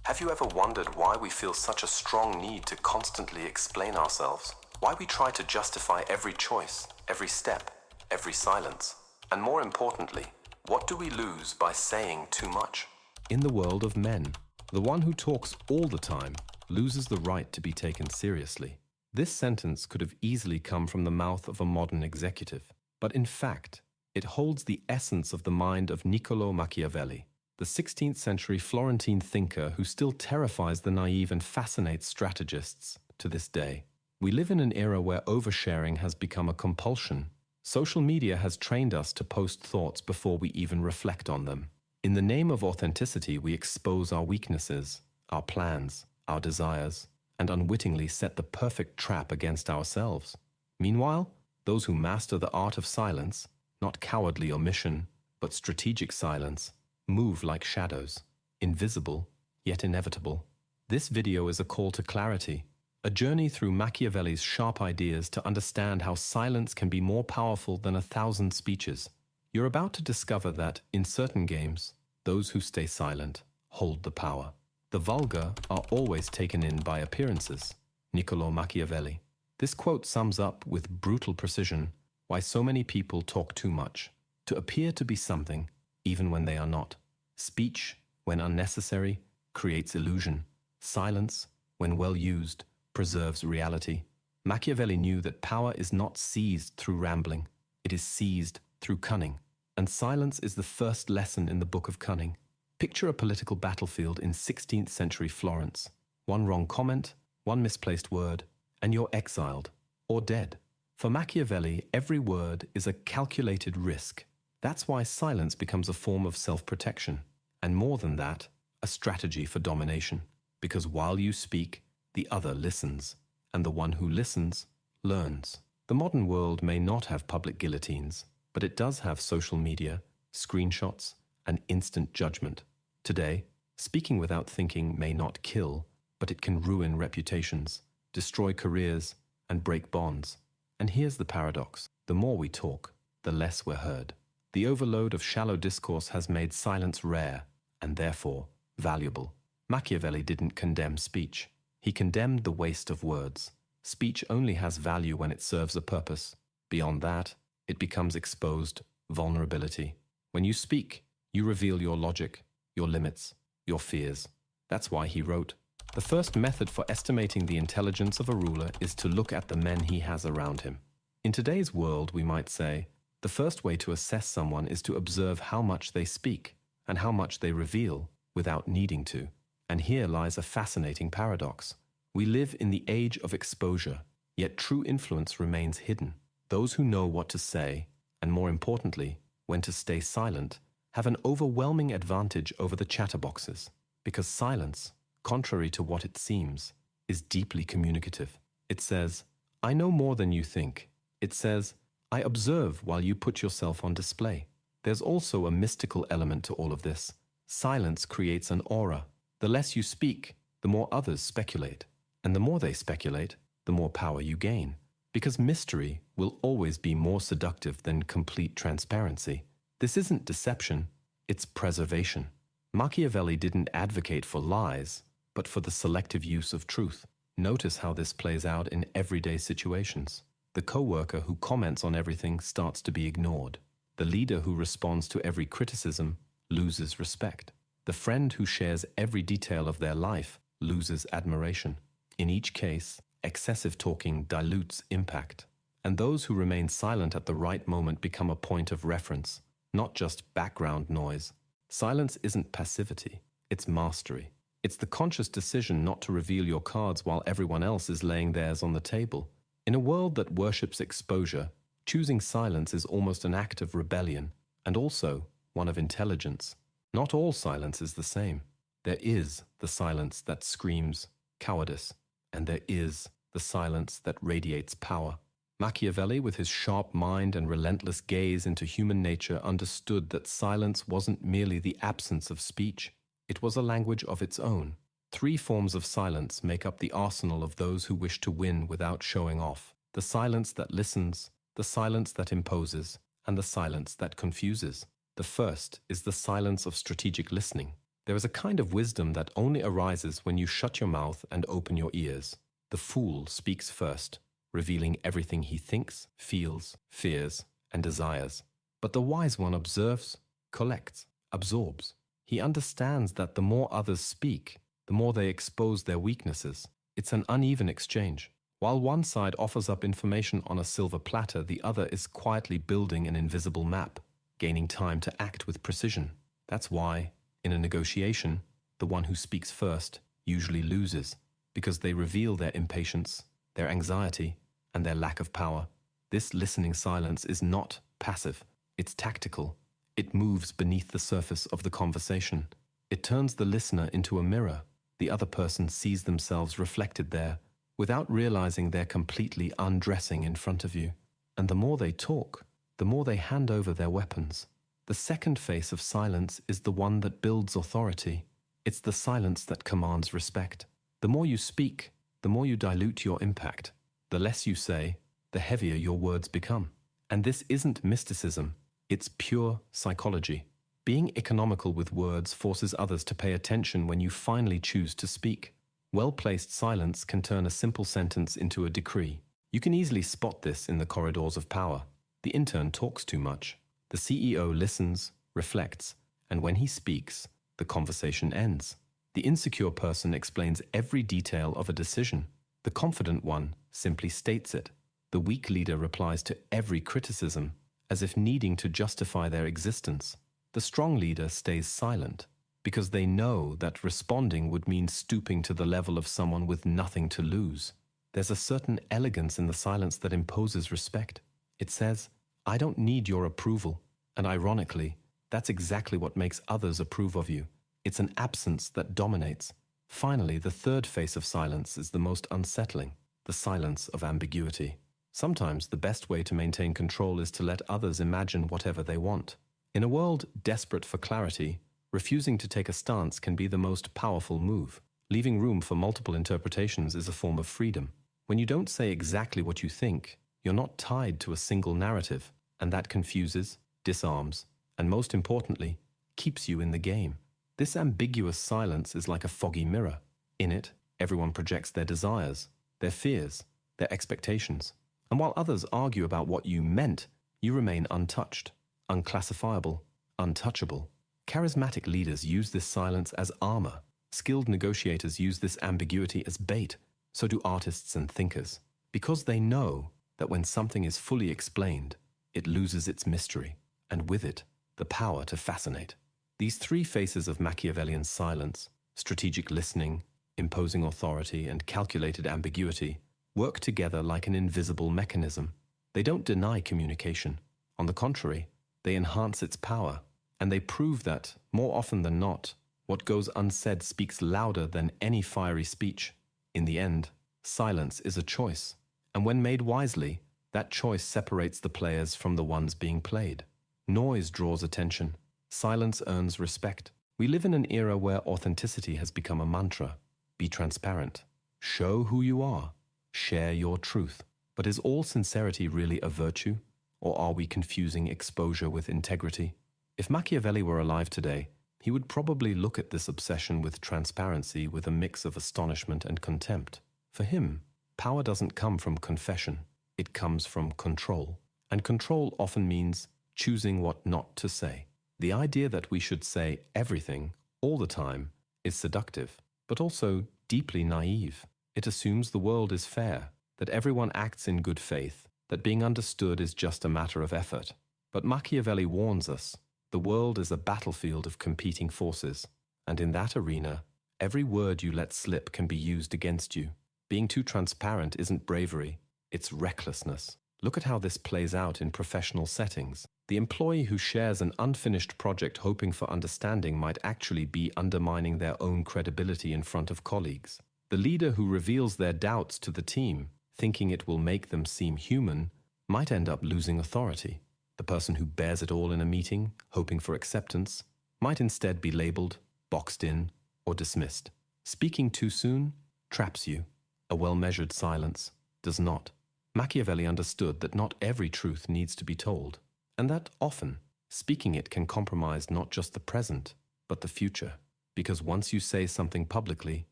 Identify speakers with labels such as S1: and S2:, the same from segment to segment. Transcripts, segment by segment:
S1: Have you ever wondered why we feel such a strong need to constantly explain ourselves? Why we try to justify every choice, every step, every silence? And more importantly, what do we lose by saying too much?
S2: In the world of men, the one who talks all the time loses the right to be taken seriously. This sentence could have easily come from the mouth of a modern executive, but in fact, it holds the essence of the mind of Niccolò Machiavelli, the 16th century Florentine thinker who still terrifies the naive and fascinates strategists to this day. We live in an era where oversharing has become a compulsion. Social media has trained us to post thoughts before we even reflect on them. In the name of authenticity, we expose our weaknesses, our plans, our desires, and unwittingly set the perfect trap against ourselves. Meanwhile, those who master the art of silence, not cowardly omission, but strategic silence, move like shadows, invisible, yet inevitable. This video is a call to clarity, a journey through Machiavelli's sharp ideas to understand how silence can be more powerful than 1,000 speeches. You're about to discover that, in certain games, those who stay silent hold the power. The vulgar are always taken in by appearances. Niccolò Machiavelli. This quote sums up with brutal precision why so many people talk too much, to appear to be something, even when they are not. Speech, when unnecessary, creates illusion. Silence, when well used, preserves reality. Machiavelli knew that power is not seized through rambling, it is seized through cunning. And silence is the first lesson in the Book of Cunning. Picture a political battlefield in 16th century Florence. One wrong comment, one misplaced word, and you're exiled, or dead. For Machiavelli, every word is a calculated risk. That's why silence becomes a form of self-protection, and more than that, a strategy for domination. Because while you speak, the other listens, and the one who listens learns. The modern world may not have public guillotines, but it does have social media, screenshots, and instant judgment. Today, speaking without thinking may not kill, but it can ruin reputations, destroy careers, and break bonds. And here's the paradox. The more we talk, the less we're heard. The overload of shallow discourse has made silence rare, and therefore valuable. Machiavelli didn't condemn speech. He condemned the waste of words. Speech only has value when it serves a purpose. Beyond that, it becomes exposed vulnerability. When you speak, you reveal your logic, your limits, your fears. That's why he wrote, "The first method for estimating the intelligence of a ruler is to look at the men he has around him." In today's world, we might say, the first way to assess someone is to observe how much they speak and how much they reveal without needing to. And here lies a fascinating paradox. We live in the age of exposure, yet true influence remains hidden. Those who know what to say, and more importantly, when to stay silent, have an overwhelming advantage over the chatterboxes, because silence, contrary to what it seems, is deeply communicative. It says, "I know more than you think." It says, "I observe while you put yourself on display." There's also a mystical element to all of this. Silence creates an aura. The less you speak, the more others speculate. And the more they speculate, the more power you gain. Because mystery will always be more seductive than complete transparency. This isn't deception, it's preservation. Machiavelli didn't advocate for lies, but for the selective use of truth. Notice how this plays out in everyday situations. The coworker who comments on everything starts to be ignored. The leader who responds to every criticism loses respect. The friend who shares every detail of their life loses admiration. In each case, excessive talking dilutes impact. And those who remain silent at the right moment become a point of reference, not just background noise. Silence isn't passivity, it's mastery. It's the conscious decision not to reveal your cards while everyone else is laying theirs on the table. In a world that worships exposure, choosing silence is almost an act of rebellion, and also one of intelligence. Not all silence is the same. There is the silence that screams cowardice, and there is the silence that radiates power. Machiavelli, with his sharp mind and relentless gaze into human nature, understood that silence wasn't merely the absence of speech. It was a language of its own. 3 forms of silence make up the arsenal of those who wish to win without showing off. The silence that listens, the silence that imposes, and the silence that confuses. The first is the silence of strategic listening. There is a kind of wisdom that only arises when you shut your mouth and open your ears. The fool speaks first, revealing everything he thinks, feels, fears, and desires. But the wise one observes, collects, absorbs. He understands that the more others speak, the more they expose their weaknesses. It's an uneven exchange. While one side offers up information on a silver platter, the other is quietly building an invisible map, gaining time to act with precision. That's why, in a negotiation, the one who speaks first usually loses, because they reveal their impatience, their anxiety, and their lack of power. This listening silence is not passive, it's tactical. It moves beneath the surface of the conversation. It turns the listener into a mirror. The other person sees themselves reflected there, without realizing they're completely undressing in front of you. And the more they talk, the more they hand over their weapons. The second face of silence is the one that builds authority. It's the silence that commands respect. The more you speak, the more you dilute your impact. The less you say, the heavier your words become. And this isn't mysticism, it's pure psychology. Being economical with words forces others to pay attention when you finally choose to speak. Well-placed silence can turn a simple sentence into a decree. You can easily spot this in the corridors of power. The intern talks too much. The CEO listens, reflects, and when he speaks, the conversation ends. The insecure person explains every detail of a decision. The confident one simply states it. The weak leader replies to every criticism, as if needing to justify their existence. The strong leader stays silent, because they know that responding would mean stooping to the level of someone with nothing to lose. There's a certain elegance in the silence that imposes respect. It says, I don't need your approval. And ironically, that's exactly what makes others approve of you. It's an absence that dominates. Finally, the third face of silence is the most unsettling, the silence of ambiguity. Sometimes the best way to maintain control is to let others imagine whatever they want. In a world desperate for clarity, refusing to take a stance can be the most powerful move. Leaving room for multiple interpretations is a form of freedom. When you don't say exactly what you think, you're not tied to a single narrative, and that confuses, disarms, and most importantly, keeps you in the game. This ambiguous silence is like a foggy mirror. In it, everyone projects their desires, their fears, their expectations. And while others argue about what you meant, you remain untouched, unclassifiable, untouchable. Charismatic leaders use this silence as armor. Skilled negotiators use this ambiguity as bait. So do artists and thinkers. Because they know that when something is fully explained, it loses its mystery, and with it, the power to fascinate. These three faces of Machiavellian silence, strategic listening, imposing authority, and calculated ambiguity, work together like an invisible mechanism. They don't deny communication. On the contrary, they enhance its power, and they prove that, more often than not, what goes unsaid speaks louder than any fiery speech. In the end, silence is a choice, and when made wisely, that choice separates the players from the ones being played. Noise draws attention. Silence earns respect. We live in an era where authenticity has become a mantra. Be transparent. Show who you are. Share your truth. But is all sincerity really a virtue? Or are we confusing exposure with integrity? If Machiavelli were alive today, he would probably look at this obsession with transparency with a mix of astonishment and contempt. For him, power doesn't come from confession. It comes from control. And control often means choosing what not to say. The idea that we should say everything, all the time, is seductive, but also deeply naive. It assumes the world is fair, that everyone acts in good faith, that being understood is just a matter of effort. But Machiavelli warns us, the world is a battlefield of competing forces, and in that arena, every word you let slip can be used against you. Being too transparent isn't bravery, it's recklessness. Look at how this plays out in professional settings. The employee who shares an unfinished project hoping for understanding might actually be undermining their own credibility in front of colleagues. The leader who reveals their doubts to the team, thinking it will make them seem human, might end up losing authority. The person who bears it all in a meeting, hoping for acceptance, might instead be labeled, boxed in, or dismissed. Speaking too soon traps you. A well-measured silence does not. Machiavelli understood that not every truth needs to be told, and that often, speaking it can compromise not just the present, but the future. Because once you say something publicly,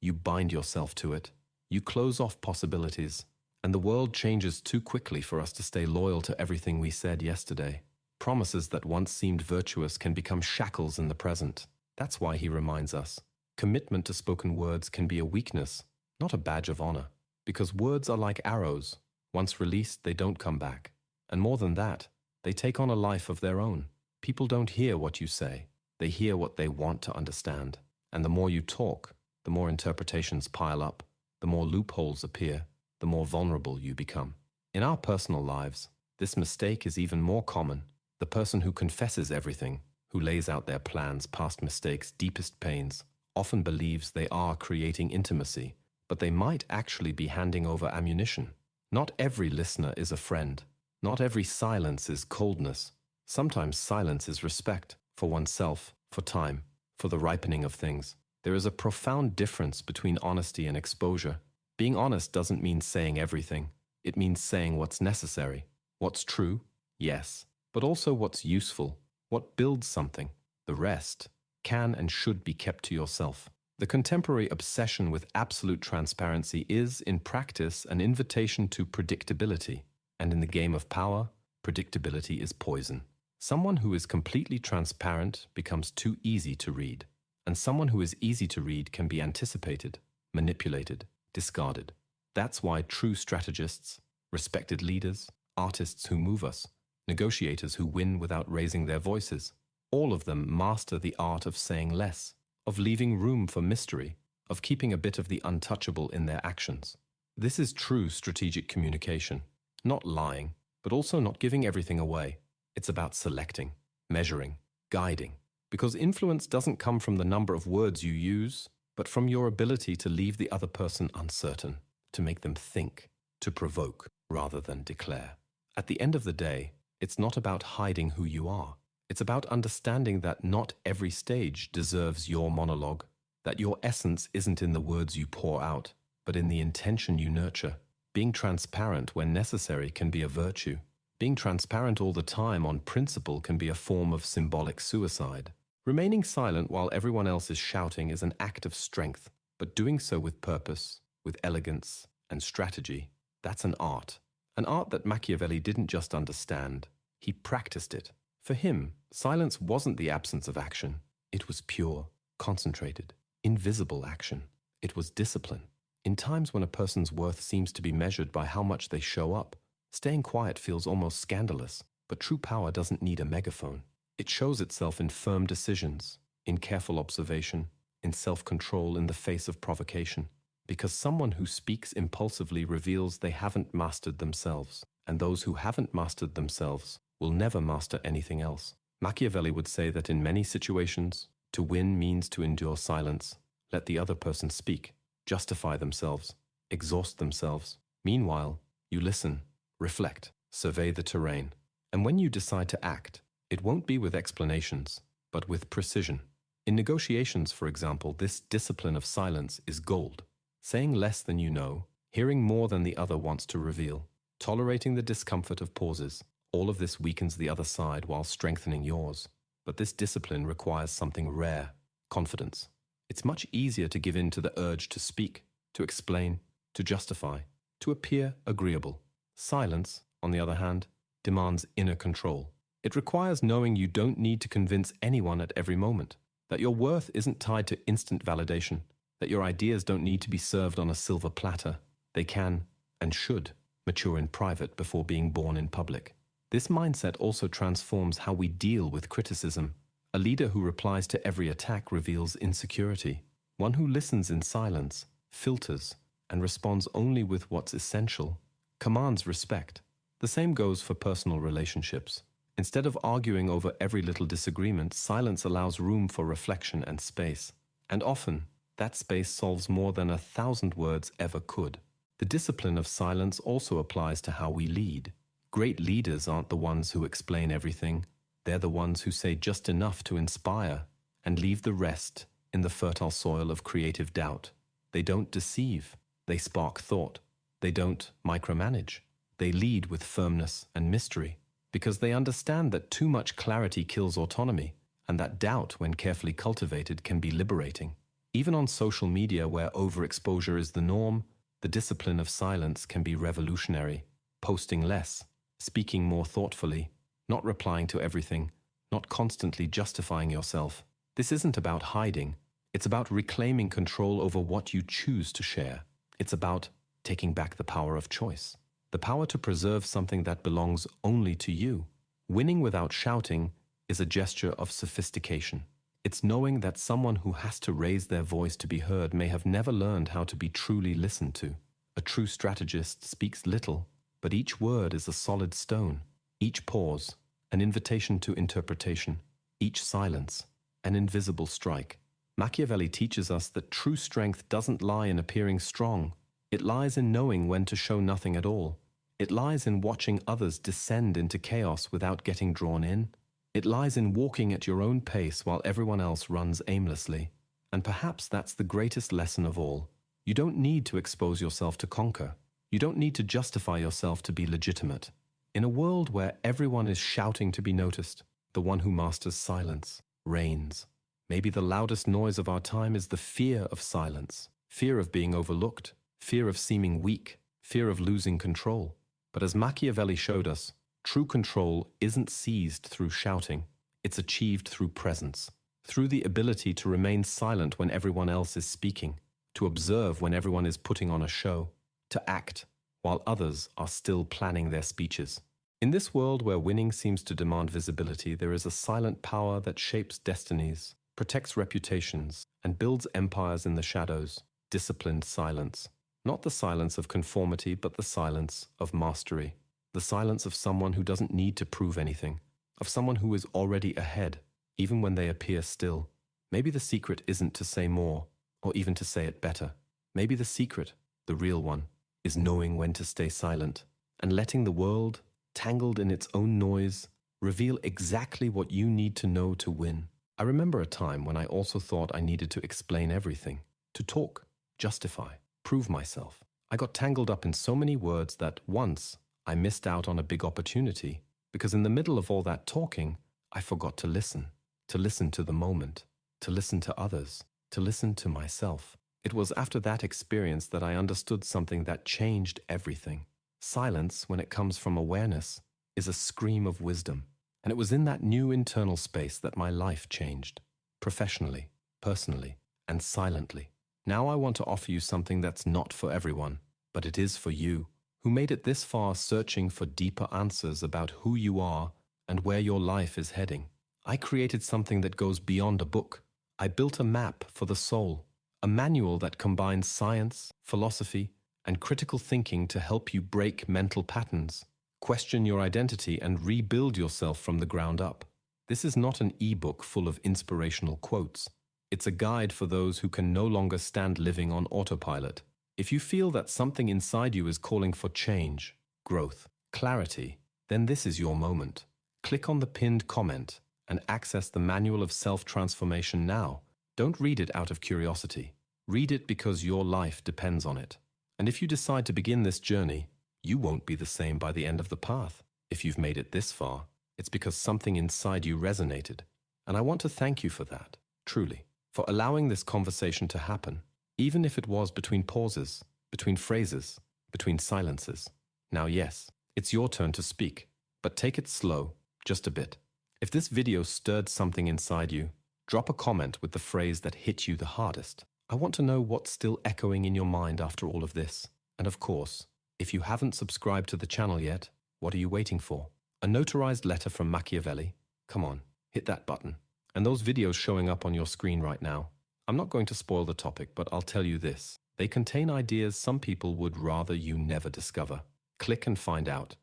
S2: you bind yourself to it. You close off possibilities, and the world changes too quickly for us to stay loyal to everything we said yesterday. Promises that once seemed virtuous can become shackles in the present. That's why he reminds us, commitment to spoken words can be a weakness, not a badge of honor. Because words are like arrows. Once released, they don't come back. And more than that, they take on a life of their own. People don't hear what you say. They hear what they want to understand. And the more you talk, the more interpretations pile up, the more loopholes appear, the more vulnerable you become. In our personal lives, this mistake is even more common. The person who confesses everything, who lays out their plans, past mistakes, deepest pains, often believes they are creating intimacy, but they might actually be handing over ammunition. Not every listener is a friend. Not every silence is coldness. Sometimes silence is respect for oneself, for time, for the ripening of things. There is a profound difference between honesty and exposure. Being honest doesn't mean saying everything. It means saying what's necessary. What's true? Yes. But also what's useful, what builds something. The rest can and should be kept to yourself. The contemporary obsession with absolute transparency is, in practice, an invitation to predictability. And in the game of power, predictability is poison. Someone who is completely transparent becomes too easy to read. And someone who is easy to read can be anticipated, manipulated, discarded. That's why true strategists, respected leaders, artists who move us, negotiators who win without raising their voices, all of them master the art of saying less, of leaving room for mystery, of keeping a bit of the untouchable in their actions. This is true strategic communication. Not lying, but also not giving everything away. It's about selecting, measuring, guiding. Because influence doesn't come from the number of words you use, but from your ability to leave the other person uncertain, to make them think, to provoke rather than declare. At the end of the day, it's not about hiding who you are. It's about understanding that not every stage deserves your monologue, that your essence isn't in the words you pour out, but in the intention you nurture. Being transparent when necessary can be a virtue. Being transparent all the time on principle can be a form of symbolic suicide. Remaining silent while everyone else is shouting is an act of strength, but doing so with purpose, with elegance and strategy, that's an art. An art that Machiavelli didn't just understand, he practiced it. For him, silence wasn't the absence of action. It was pure, concentrated, invisible action. It was discipline. In times when a person's worth seems to be measured by how much they show up, staying quiet feels almost scandalous. But true power doesn't need a megaphone. It shows itself in firm decisions, in careful observation, in self-control in the face of provocation. Because someone who speaks impulsively reveals they haven't mastered themselves, and those who haven't mastered themselves will never master anything else. Machiavelli would say that in many situations, to win means to endure silence, let the other person speak, justify themselves, exhaust themselves. Meanwhile, you listen, reflect, survey the terrain. And when you decide to act, it won't be with explanations, but with precision. In negotiations, for example, this discipline of silence is gold. Saying less than you know, hearing more than the other wants to reveal, tolerating the discomfort of pauses, all of this weakens the other side while strengthening yours. But this discipline requires something rare, confidence. It's much easier to give in to the urge to speak, to explain, to justify, to appear agreeable. Silence, on the other hand, demands inner control. It requires knowing you don't need to convince anyone at every moment, that your worth isn't tied to instant validation, that your ideas don't need to be served on a silver platter. They can, and should, mature in private before being born in public. This mindset also transforms how we deal with criticism. A leader who replies to every attack reveals insecurity. One who listens in silence, filters, and responds only with what's essential, commands respect. The same goes for personal relationships. Instead of arguing over every little disagreement, silence allows room for reflection and space. And often, that space solves more than 1,000 words ever could. The discipline of silence also applies to how we lead. Great leaders aren't the ones who explain everything. They're the ones who say just enough to inspire and leave the rest in the fertile soil of creative doubt. They don't deceive. They spark thought. They don't micromanage. They lead with firmness and mystery because they understand that too much clarity kills autonomy And that doubt, when carefully cultivated, can be liberating. Even on social media, where overexposure is the norm, the discipline of silence can be revolutionary. Posting less, speaking more thoughtfully, not replying to everything, not constantly justifying yourself. This isn't about hiding. It's about reclaiming control over what you choose to share. It's about taking back the power of choice, the power to preserve something that belongs only to you. Winning without shouting is a gesture of sophistication. It's knowing that someone who has to raise their voice to be heard may have never learned how to be truly listened to. A true strategist speaks little, but each word is a solid stone. Each pause, an invitation to interpretation. Each silence, an invisible strike. Machiavelli teaches us that true strength doesn't lie in appearing strong. It lies in knowing when to show nothing at all. It lies in watching others descend into chaos without getting drawn in. It lies in walking at your own pace while everyone else runs aimlessly. And perhaps that's the greatest lesson of all. You don't need to expose yourself to conquer. You don't need to justify yourself to be legitimate. In a world where everyone is shouting to be noticed, the one who masters silence reigns. Maybe the loudest noise of our time is the fear of silence, fear of being overlooked, fear of seeming weak, fear of losing control. But as Machiavelli showed us, true control isn't seized through shouting. It's achieved through presence, through the ability to remain silent when everyone else is speaking, to observe when everyone is putting on a show, to act while others are still planning their speeches. In this world where winning seems to demand visibility, there is a silent power that shapes destinies, protects reputations, and builds empires in the shadows. Disciplined silence. Not the silence of conformity, but the silence of mastery. The silence of someone who doesn't need to prove anything, of someone who is already ahead, even when they appear still. Maybe the secret isn't to say more, or even to say it better. Maybe the secret, the real one, is knowing when to stay silent, and letting the world, tangled in its own noise, reveal exactly what you need to know to win. I remember a time when I also thought I needed to explain everything, to talk, justify, prove myself. I got tangled up in so many words that once I missed out on a big opportunity, because in the middle of all that talking, I forgot to listen to the moment, to listen to others, to listen to myself. It was after that experience that I understood something that changed everything. Silence, when it comes from awareness, is a scream of wisdom. And it was in that new internal space that my life changed, professionally, personally, and silently. Now I want to offer you something that's not for everyone, but it is for you, who made it this far searching for deeper answers about who you are and where your life is heading. I created something that goes beyond a book. I built a map for the soul, a manual that combines science, philosophy, and critical thinking to help you break mental patterns, question your identity, and rebuild yourself from the ground up. This is not an e-book full of inspirational quotes. It's a guide for those who can no longer stand living on autopilot. If you feel that something inside you is calling for change, growth, clarity, then this is your moment. Click on the pinned comment and access the Manual of Self-Transformation now. Don't read it out of curiosity. Read it because your life depends on it. And if you decide to begin this journey, you won't be the same by the end of the path. If you've made it this far, it's because something inside you resonated. And I want to thank you for that, truly, for allowing this conversation to happen, even if it was between pauses, between phrases, between silences. Now, yes, it's your turn to speak, but take it slow, just a bit. If this video stirred something inside you, drop a comment with the phrase that hit you the hardest. I want to know what's still echoing in your mind after all of this. And of course, if you haven't subscribed to the channel yet, what are you waiting for? A notarized letter from Machiavelli? Come on, hit that button. And those videos showing up on your screen right now. I'm not going to spoil the topic, but I'll tell you this. They contain ideas some people would rather you never discover. Click and find out.